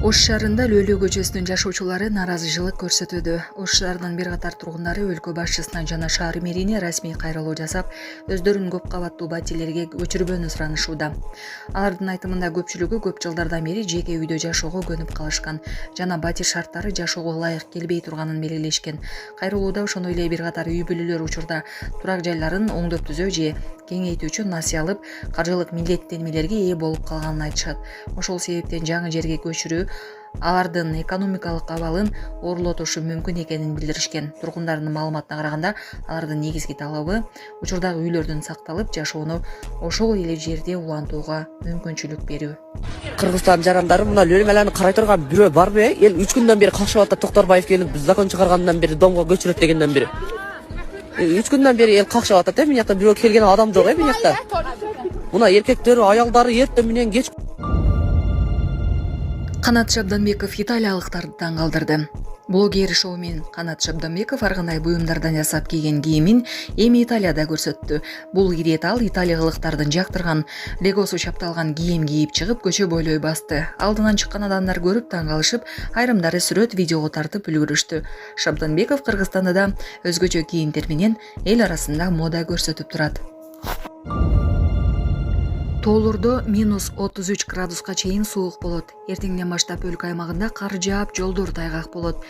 Ош шаарында Лөлө көчөсүнүн жашоочулары нааразычылык көрсөтүүдө. Ош шаарынын бир катар тургундары өлкө башчысына жана шаар мэрине расмий кайрылуу жасап, өздөрүн көп кабаттуу батирлерге көчүрбөөнү суранышууда. Алардын айтымында көпчүлүгү көп жылдардан бери жеке үйдө жашоого көнүп калышкан жана батир шарттары жашоого ылайык келбей турганын белгилешкен. Кайрылууда ошондой эле бир катар үй бүлөлөр учурда турак жайларын оңдоп түзөө же кеңейтүү үчүн насыя алып, каржылык милдеттенмелерге ээ болуп калганын айтышат. Ошол себептен жаңы жерге көчүрүү алардын экономикалык абалын оорлотушу мүмкүн экенин билдиришкен. Тургундардын маалыматына караганда, алардын негизги талабы учурдагы үйлөрдүн сакталып, жашоону ошол эле жерде улантууга мүмкүнчүлүк берүү. Кыргызстан жарандары мына Лөлмөлөнү карай турган бирөө барбы? Эл 3 күндөн бери калкышып атат. Токторбаев келип закон чыгаргандан бери домго көчүрөт дегенден бери. 3 күндөн бери эл калкышып атат. Мен жакта бирөө келген адам жок мен жакта. Мына эркектери, аялдары эртең менен кеч. Канат Шабданбеков италиялыктарды таң калтырды. Блогер шоумен Канат Шабданбеков ар кандай буюмдардан жасап кийген кийимин эми Италияда көрсөттү. Бул киретти ал италиялыктардын жактырган легосу чапталган кийим кийип чыгып көчө бойлой басты. Алдынан чыккан адамдар көрүп таң калышып, айрымдары сүрөт, видеого тартып үлгүрүштү. Шабданбеков Кыргызстанда да өзгөчө кийимдер менен эл арасында мода көрсөтүп турат. Тоолордо -33 градуска чейин суук болот. Эртеңден баштап өлкө аймагында кар жаап, жолдор тайгак болот.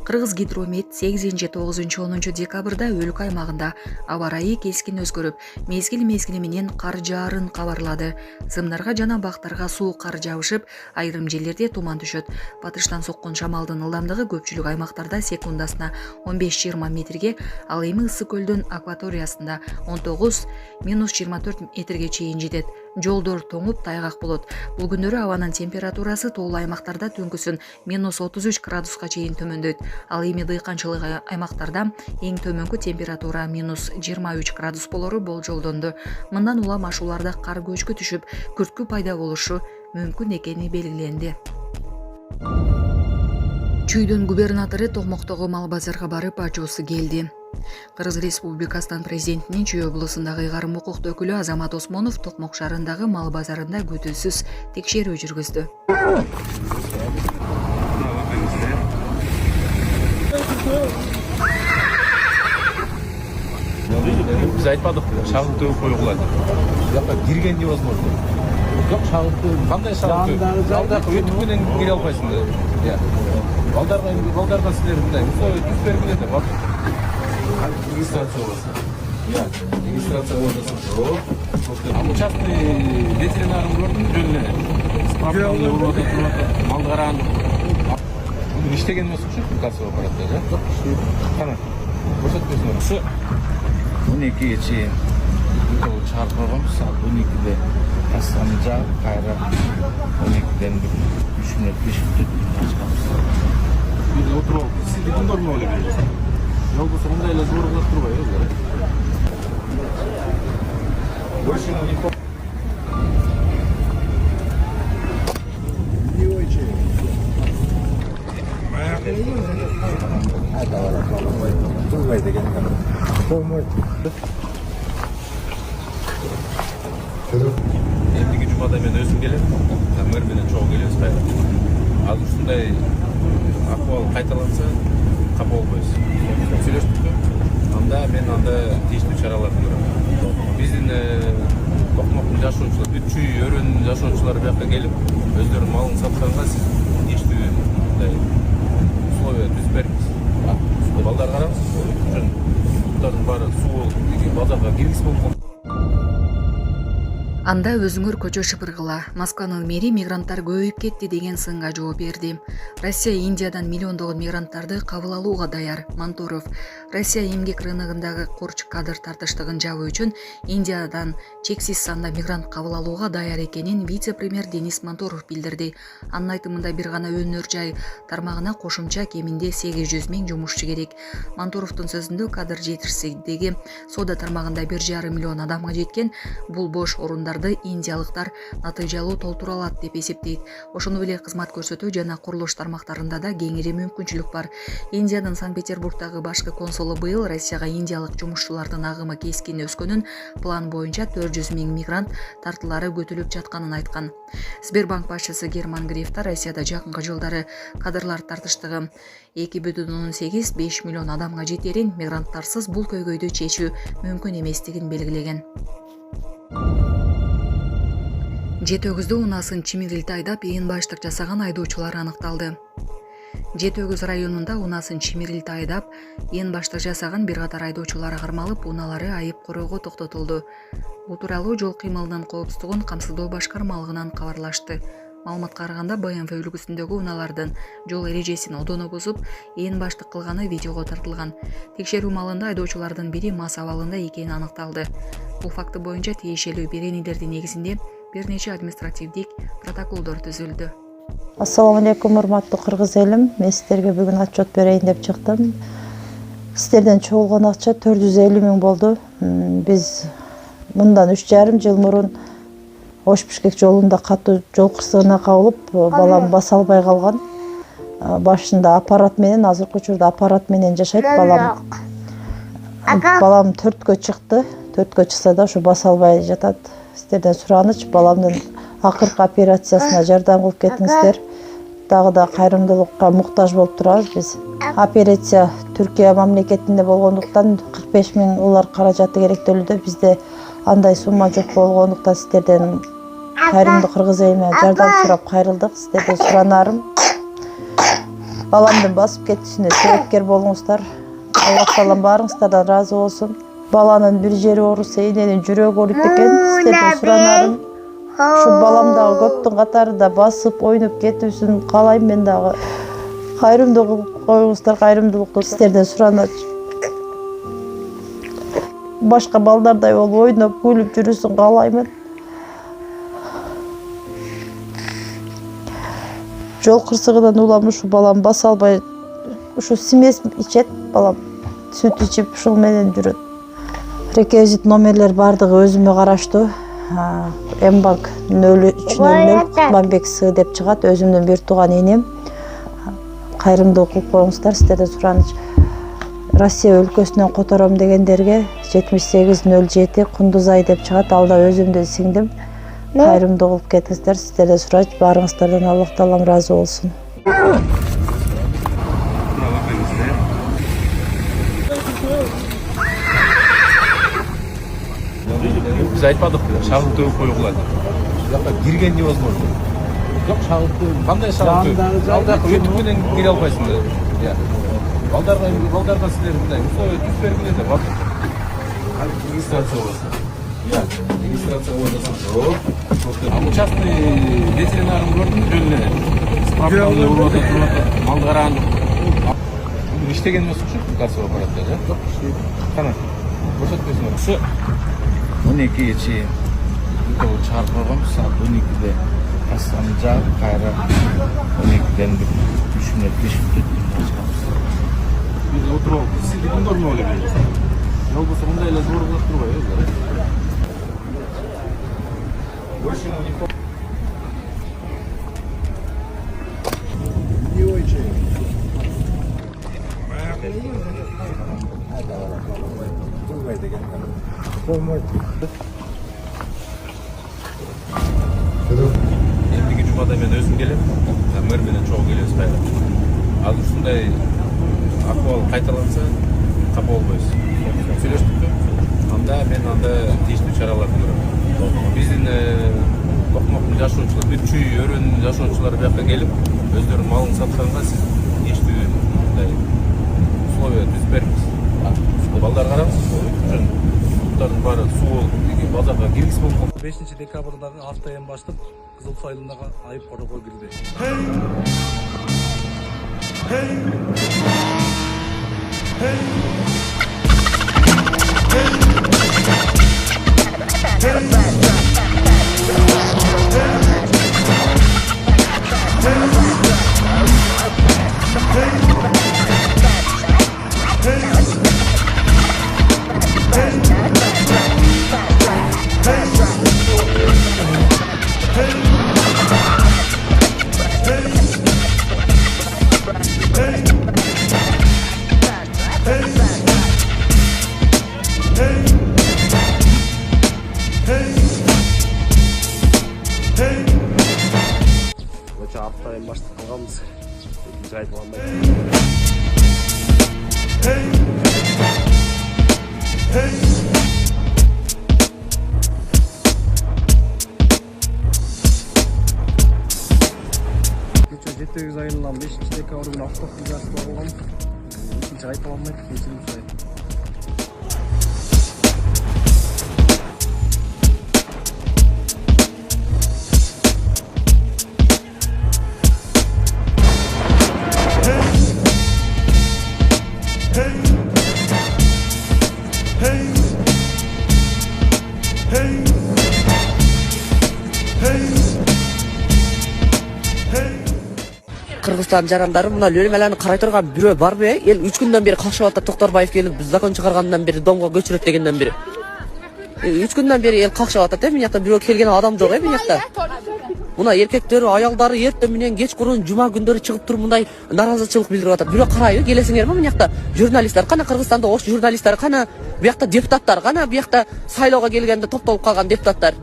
Кыргыз Гидромет 8-9-10 декабрда өлкө аймагында аба ырайы кескин өзгөрүп, мезгил менен кар жаарын кабарлады. Зымдарга жана бактарга суук кар жабышып, айрым жерлерде туман түшөт. Батыштан соккон шамалдын ылдамдыгы көпчүлүк аймактарда секундасына 15-20 метрге, ал эми ысык көлдүн акваториясында 19-24 метрге чейин жетет. Жолдор тоңуп тайгак болот. Бул күндөрү абанын температурасы тоолуу аймактарда түнкүсүн -33 градуска чейин төмөндөйт. Ал эми дыйканчылык аймактарда эң төмөнкү температура -23 градус болору болжолдонду. Мындан улам ашууларда кар көчкү түшүп, күрткү пайда болушу мүмкүн экени белгиленди. Чүйдүн губернатору Токмоктогу мал базарга барып ачуусу келди. Кыргыз Республикасынын президентинин Чүй облусундагы ыйгарым укуктуу өкүлү Азамат Осмонов Токмок шаарындагы мал базарында күтүүсүз текшерүү жүргүздү. Биз айтпадык, шагыл төгүп койгула деп. Жакта кирген невозможно. Жок, шагыл кандай шагыл төгүп? Жалда өтүп менен кире албайсың да. Балдарга силер мындай условия түзүп бергиле деп. Регистрация боласың. Регистрация боласың. Ал участный ветеринарын көрдүм, жөнүнө. Справканы урут этип, малды караган. Бул иштеген эмес окшойт, кассовый аппаратта, да? Кана. Көрсөтпөсүңөр. 12-ге чейин чыгарып койгонбуз. 12-де кассаны жаап, кайра 12-ден 3 мүнөт 5 мүнөт чыгабыз. Бир отуруп, сиз дипломдорду ойлоп бересиз. Жалпы мындай эле зооруктап турбай өзү. Больше не Эмдиги жумада мен өзүм келем, мэр менен чогуу келебиз кайра. Ал ушундай акыбал кайталанса, капа болбойбуз. Сүйлөштүкпү? Анда мен тийиштүү чараларды көрөм. Биздин Токмоктун жашоочулары, бүт Чүй өрөөнүн жашоочулары бияка келип, өздөрүнүн малын сатканга сиз тийиштүү мындай условия түзүп бериңиз. Балдар караңыз, жөн баары суу базарга киргиз болуп. Анда өзүңөр көчө шыпыргыла. Москванын мэри мигранттар көбөйүп кетти деген сынга жооп берди. Россия Индиядан миллиондогон мигранттарды кабыл алууга даяр. Мантуров Россия эмгек рыногундагы корч кадр тартыштыгын жабуу үчүн Индиядан чексиз санда мигрант кабыл алууга даяр экенин вице-премьер Денис Мантуров билдирди. Анын айтымында бир гана өнөр жай тармагына кошумча кеминде 800 000 жумушчу керек. Мантуровдун сөзүндө кадр жетишсиздиги соода тармагында 1,5 миллион адамга жеткен. Бул бош орундарды индиялыктар натыйжалуу толтура алат деп эсептейт. Ошону эле кызмат көрсөтүү жана курулуш тармактарында да кеңири мүмкүнчүлүк бар. Индиянын Санкт-Петербургдагы башкы консул ошондо быйыл Россияга индиялык жумушчулардын агымы кескин өскөнүн, план боюнча 400 000 мигрант тартылары көтүлүп жатканын айткан. Сбербанк башчысы Герман Греф да Россияда жакынкы жылдары кадрлар тартыштыгы 2,18–5 миллион адамга жетерин, мигранттарсыз бул көйгөйдү чечүү мүмкүн эместигин белгилеген. Жетөгүздө унасын чимирилте айдап ээн баштык жасаган айдоочулар аныкталды. Жетөгүз районунда унасын чимирилте айдап ээн баштык жасаган бир катар айдоочулар кармалып, уналары айып короого токтотулду. Бул тууралуу жол кыймылынын коопсуздугун камсыздоо башкармалыгынан кабарлашты. Маалыматка караганда БМВ үлгүсүндөгү уналардын жол эрежесин одоно бузуп, ээн баштык кылганы видеого тартылган. Текшерүү маалында айдоочулардын бири мас абалында экени аныкталды. Бул факты боюнча тиешелүү беренелердин негизинде бир нече административдик протоколдор түзүлдү. Ассаламу алейкум, урматтуу кыргыз элим. Мен сиздерге бүгүн отчет берейин деп чыктым. Сиздерден чогулган акча 450 000 болду. Биз мындан 3,5 жыл мурун Ош-Бишкек жолунда катуу жол кырсыгына кабылып, балам баса албай калган. Башында аппарат менен, азыркы учурда аппарат менен жашайт балам. Балам 4кө чыкты. 4кө чыкса да ушу баса албай жатат. Сиздерден сураныч, баламдын акыркы операциясына жардам кылып кетиңиздер. Дагы да кайрымдуулукка муктаж болуп турабыз биз. Операция Түркия мамлекетинде болгондуктан 45 000 улар каражаты керектөлүүдө. Бизде андай сумма жок болгондуктан сиздерден кайрымдуу кыргыз элине жардам сурап кайрылдык. Сиздерден суранарым, баламдын басып кетишине себепкер болуңуздар. Аллах таалам баарыңыздардан ыраазы болсун. Баланын бир жери ооруса, эненин жүрөгү ооруйт экен. Сиздерден суранарым, ушу балам дагы көптүн катарында басып ойноп кетүүсүн каалайм. Мен дагы кайрымдуу кылып коюңуздар, кайрымдуулукту сиздерден сураныч. Башка балдардай болуп ойноп күлүп жүрүүсүн каалаймын. Жол кырсыгынан улам ушу балам баса албай, ушу смесь ичет балам. Сүт ичип ушул менен жүрөт. Реквизит номерлер бардыгы өзүмө караштуу. Мбанк 0300 Кутманбек С деп чыгат, өзүмдүн бир тууган энем. Кайрымдуулук кылып коюңуздар, сиздерден сураныч. Россия өлкөсүнөн котором дегендерге 7807 Кундузай деп чыгат, алда өзүмдүн сиңдим. Кайрымдуу кылып кетиңиздер, сиздерден сурач, баарыңыздардан Аллах таалам ыраазы болсун. Biz айтпадык, шагыл төгүп коюгула деп. Жакка кирген невозможно. Жок, шагыл төгүп. Кандай шагыл төгүп? Алда өтүп менен кире албайсыңдар. Балдарга силер мындай условия түзүп бергиле деп атып. Регистрация болсун. Регистрация болсун. Ал частный ветеринарын көрдүм, жөнүнө. Справканы урап атат, мал караан. Иштеген эмес ушул кассовый аппаратта, да? Жок, кана. Көрсөтпөйсүңөр. 12'ye чейин укол чыгарып койгонбуз. Саат 12'де кассаны жаап, кайра 12'ден 3 мүнөт 5 мүнөт чыгабыз. Биз отуруп, сиз күндөрмө ойлойсуз? Жолбосо мындай эле зор кылып турбайбы? Эндиги жумада мен өзүм келем, мэр менен чогуу келебиз кайра. Азыр ушундай акыбал кайталанса, капа болбойбуз. Сүйлөштүкпү? Анда мен тийиштүү чараларды көрөм. Биздин токмоктун жашоочулары, Үчүй, Өрөнүн жашоочулары бияка келип, өздөрүнүн малын сатканга сиз тийиштүү мындай условия түзүп бериңиз. Балдар караңыз, жөн бары суу болуп, базарга киргиз болуп. 5 декабрдагы автоем баштап Кызыл Суу айылындагы айып корого кирди. Hey! Ko'cha aptadan boshlab qilganmiz. Biz aytib olmaymiz. Ko'cha 7 ayından 5 dekabr günü avtobus gazı bağlanmış. İkinci ayıp olmayıp geçirmiş ayıp. Kırgızstan jarandары мына лөлмелерni карай турган бирөө барбы? Эл 3 күндөн бери калшып атат. Токторбаев келип биз закон чыгаргандан бери домго көчүрөт дегенден бери. 3 күндөн бери эл какшап атат. Мен жакта бирөө келген адам жок мен жакта. Мына эркектери, аялдары эртең менен кечкурун жума күндөрү чыгып туруп мындай наразычылык билдирип атат. Бирөө карайбы, келесиңерби мен жакта? Журналисттер кана Кыргызстанда ош журналисттер кана, буякта депутаттар кана, буякта сайлоого келгенде топтолуп калган депутаттар.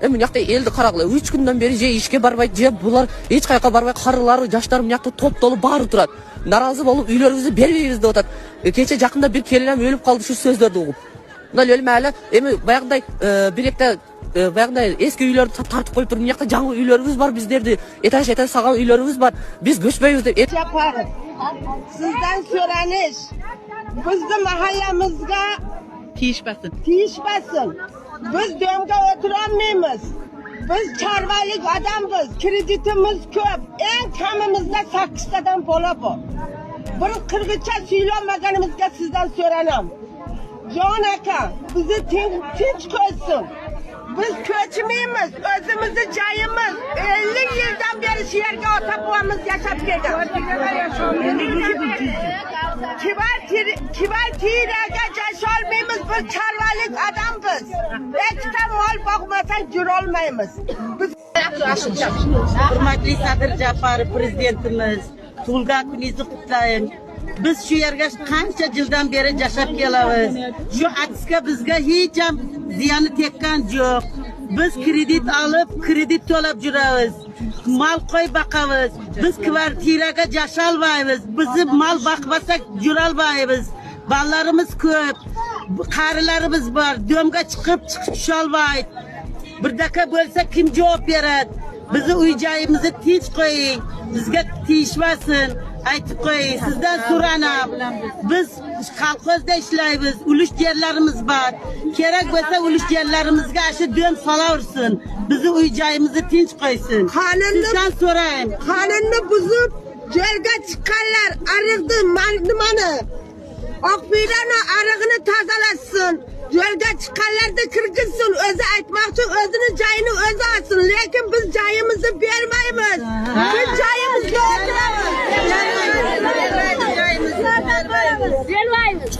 Мен жакта элди карагыла 3 күндөн бери же ишке барбайт, же булар эч кайка барбай, карылары, жаштар мен жакта топтолуп баары турат. Наразы болуп үйлөрүбүздү бербейбиз деп атат. Кече жакында бир келинем өлүп калды шу сөздөрдү угуп. Мына өлмөлө эми баягындай билекте баягындай эски үйлөрдү тартып коюп туруп, мен жакта жаңы үйлөрүбүз бар, биздерди этаж саган үйлөрүбүз бар. Биз көчпөйбүз деп yaparız. Sizden söyleniş. Bizim mahallemizde tiyişmesin. Biz dömge oturamayız. Biz çarvalık adamız. Kreditimiz köp. En kamımızda 8'den bola bu. Bunu Kırgızca söylemegenimizde sizden söylenem. Can Aka bizi tinç koysun. Biz köçmeyiz, özümüzü cayımız. 50 yıldan beri şehirge otobüsümüz yaşap geldik. Kibar tirage yaşalmayız, biz çarvalık adamız. Ekte mal bakmasan gür olmayız. Hurmatli Sadir Japarov prezidentimiz, Tug'ilgan kuningizni qutlayman. Biz shu yerga qancha yildan beri yashab kelamiz. Shu aksiga bizga hech ham ziyoni tekkan yo'q. Biz kredit olib, kredit to'lab yuramiz. Mal qo'y boqamiz. Biz kvartiraga yasholmaymiz. Bizni mal boqmasak yurolmaymiz. Bolalarimiz ko'p, qarilarimiz bor. Do'mga chiqib tusholmaydi. Bir daqiqa bo'lsa kim javob beradi? Bizni uy joyimizni tinch qo'ying. Bizga tiyishmasin. Aytib qo'ying, sizdan so'ranam. Biz kolxozda ishlaymiz, ulush yerlarimiz bor. Kerak bo'lsa ulush yerlarimizga shu do'm solaversin. Bizni uy joyimizni tinch qo'ysin. Sizdan so'rayman. Qonunni buzib, joyga chiqqanlar ariqni, nimani? Oqbirani arig'ini tozalatsin. Yo'lga chiqqanlarni kirgizsin, o'zi aytmoqchi, o'zini joyini o'zi olsin, lekin biz joyimizni bermaymiz. Biz joyimizga o'tiramiz. Bermaymiz.